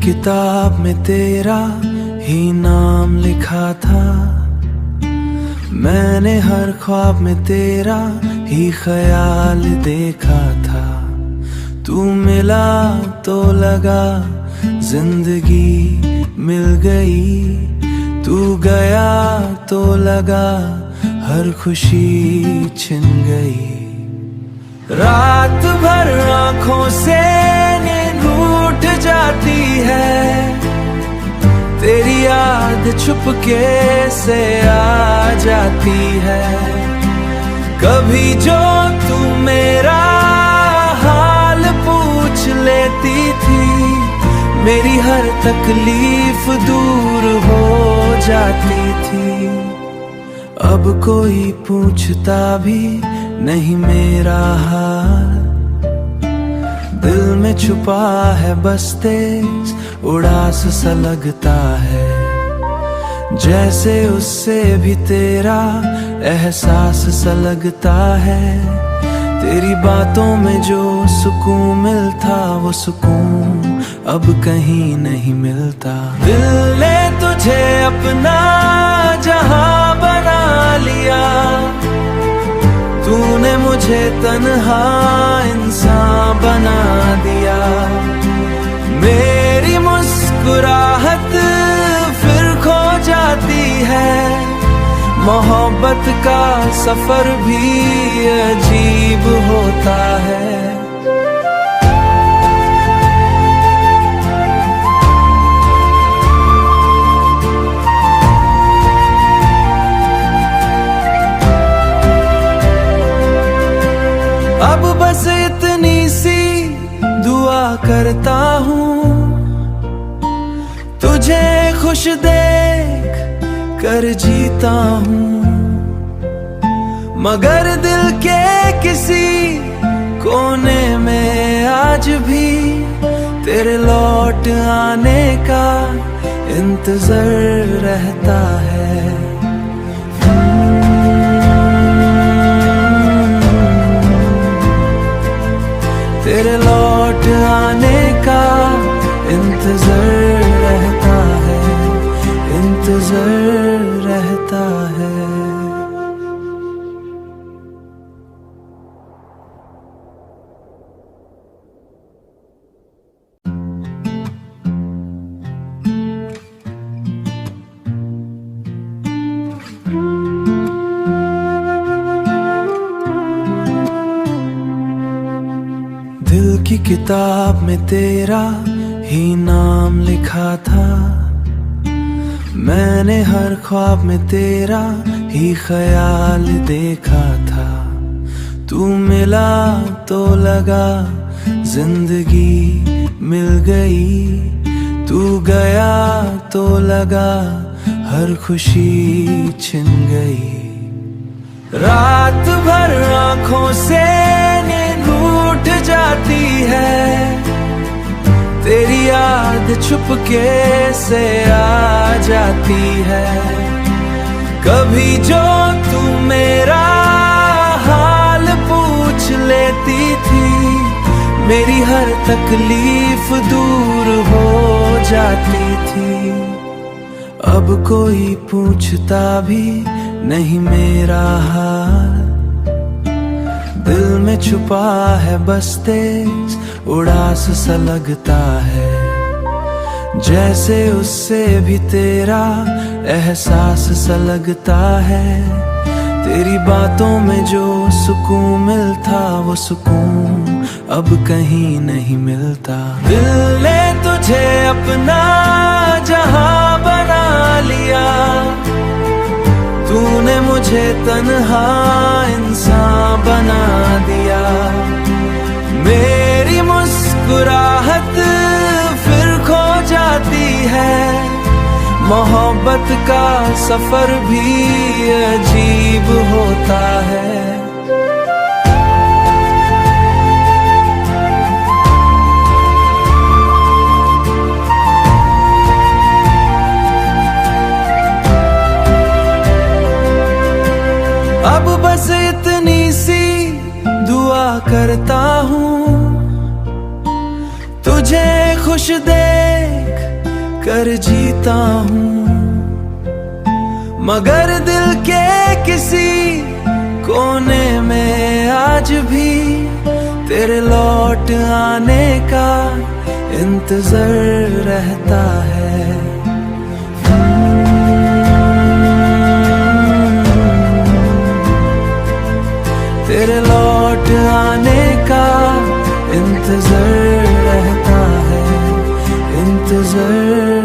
किताब में तेरा ही नाम लिखा था। मैंने हर ख्वाब में तेरा ही ख्याल देखा था। तू मिला तो लगा जिंदगी मिल गई, तू गया तो लगा हर खुशी छिन गई। रात भर आंखों से नींद उठ जाती है, तेरी याद छुपके से आ जाती है। कभी जो तू मेरा हाल पूछ लेती थी, मेरी हर तकलीफ दूर हो जाती थी। अब कोई पूछता भी नहीं मेरा हाल, दिल में छुपा है बस तेज उड़ास सा लगता है। जैसे उससे भी तेरा एहसास सा लगता है। तेरी बातों में जो सुकून मिलता वो सुकून अब कहीं नहीं मिलता। दिल ने तुझे अपना जहां बना लिया, तूने मुझे तन्हा इंसान बना दिया। मेरी मुस्कुराहट फिर खो जाती है, मोहब्बत का सफर भी अजीब होता है। अब बस इतनी सी दुआ करता हूँ, तुझे खुश देख कर जीता हूँ। मगर दिल के किसी कोने में आज भी तेरे लौट आने का इंतजार रहता है। तेरे लौट आने का इंतजार रहता है, इंतजार रहता है। दिल की किताब में तेरा ही नाम लिखा था। मैंने हर ख्वाब में तेरा ही ख्याल देखा था। तू मिला तो लगा जिंदगी मिल गई, तू गया तो लगा हर खुशी छिन गई। रात भर आंखों से नींद उठ जाती है, तेरी याद छुपके से आ जाती है। कभी जो तू मेरा हाल पूछ लेती थी, मेरी हर तकलीफ दूर हो जाती थी। अब कोई पूछता भी नहीं मेरा हाल, दिल में छुपा है बस तेज उड़ास सा लगता है। जैसे उससे भी तेरा एहसास सा लगता है। तेरी बातों में जो सुकून मिलता वो सुकून अब कहीं नहीं मिलता। दिल ने तुझे अपना जहां बना लिया, तूने मुझे तन्हा इंसान बना दिया। मेरी मुस्कुराहट फिर खो जाती है, मोहब्बत का सफर भी अजीब होता है। अब बस इतनी सी दुआ करता हूँ, तुझे खुश देख कर जीता हूँ, मगर दिल के किसी कोने में आज भी तेरे लौट आने का इंतजार रहता है। तेरे लौट आने का इंतजार रहता है, इंतजार।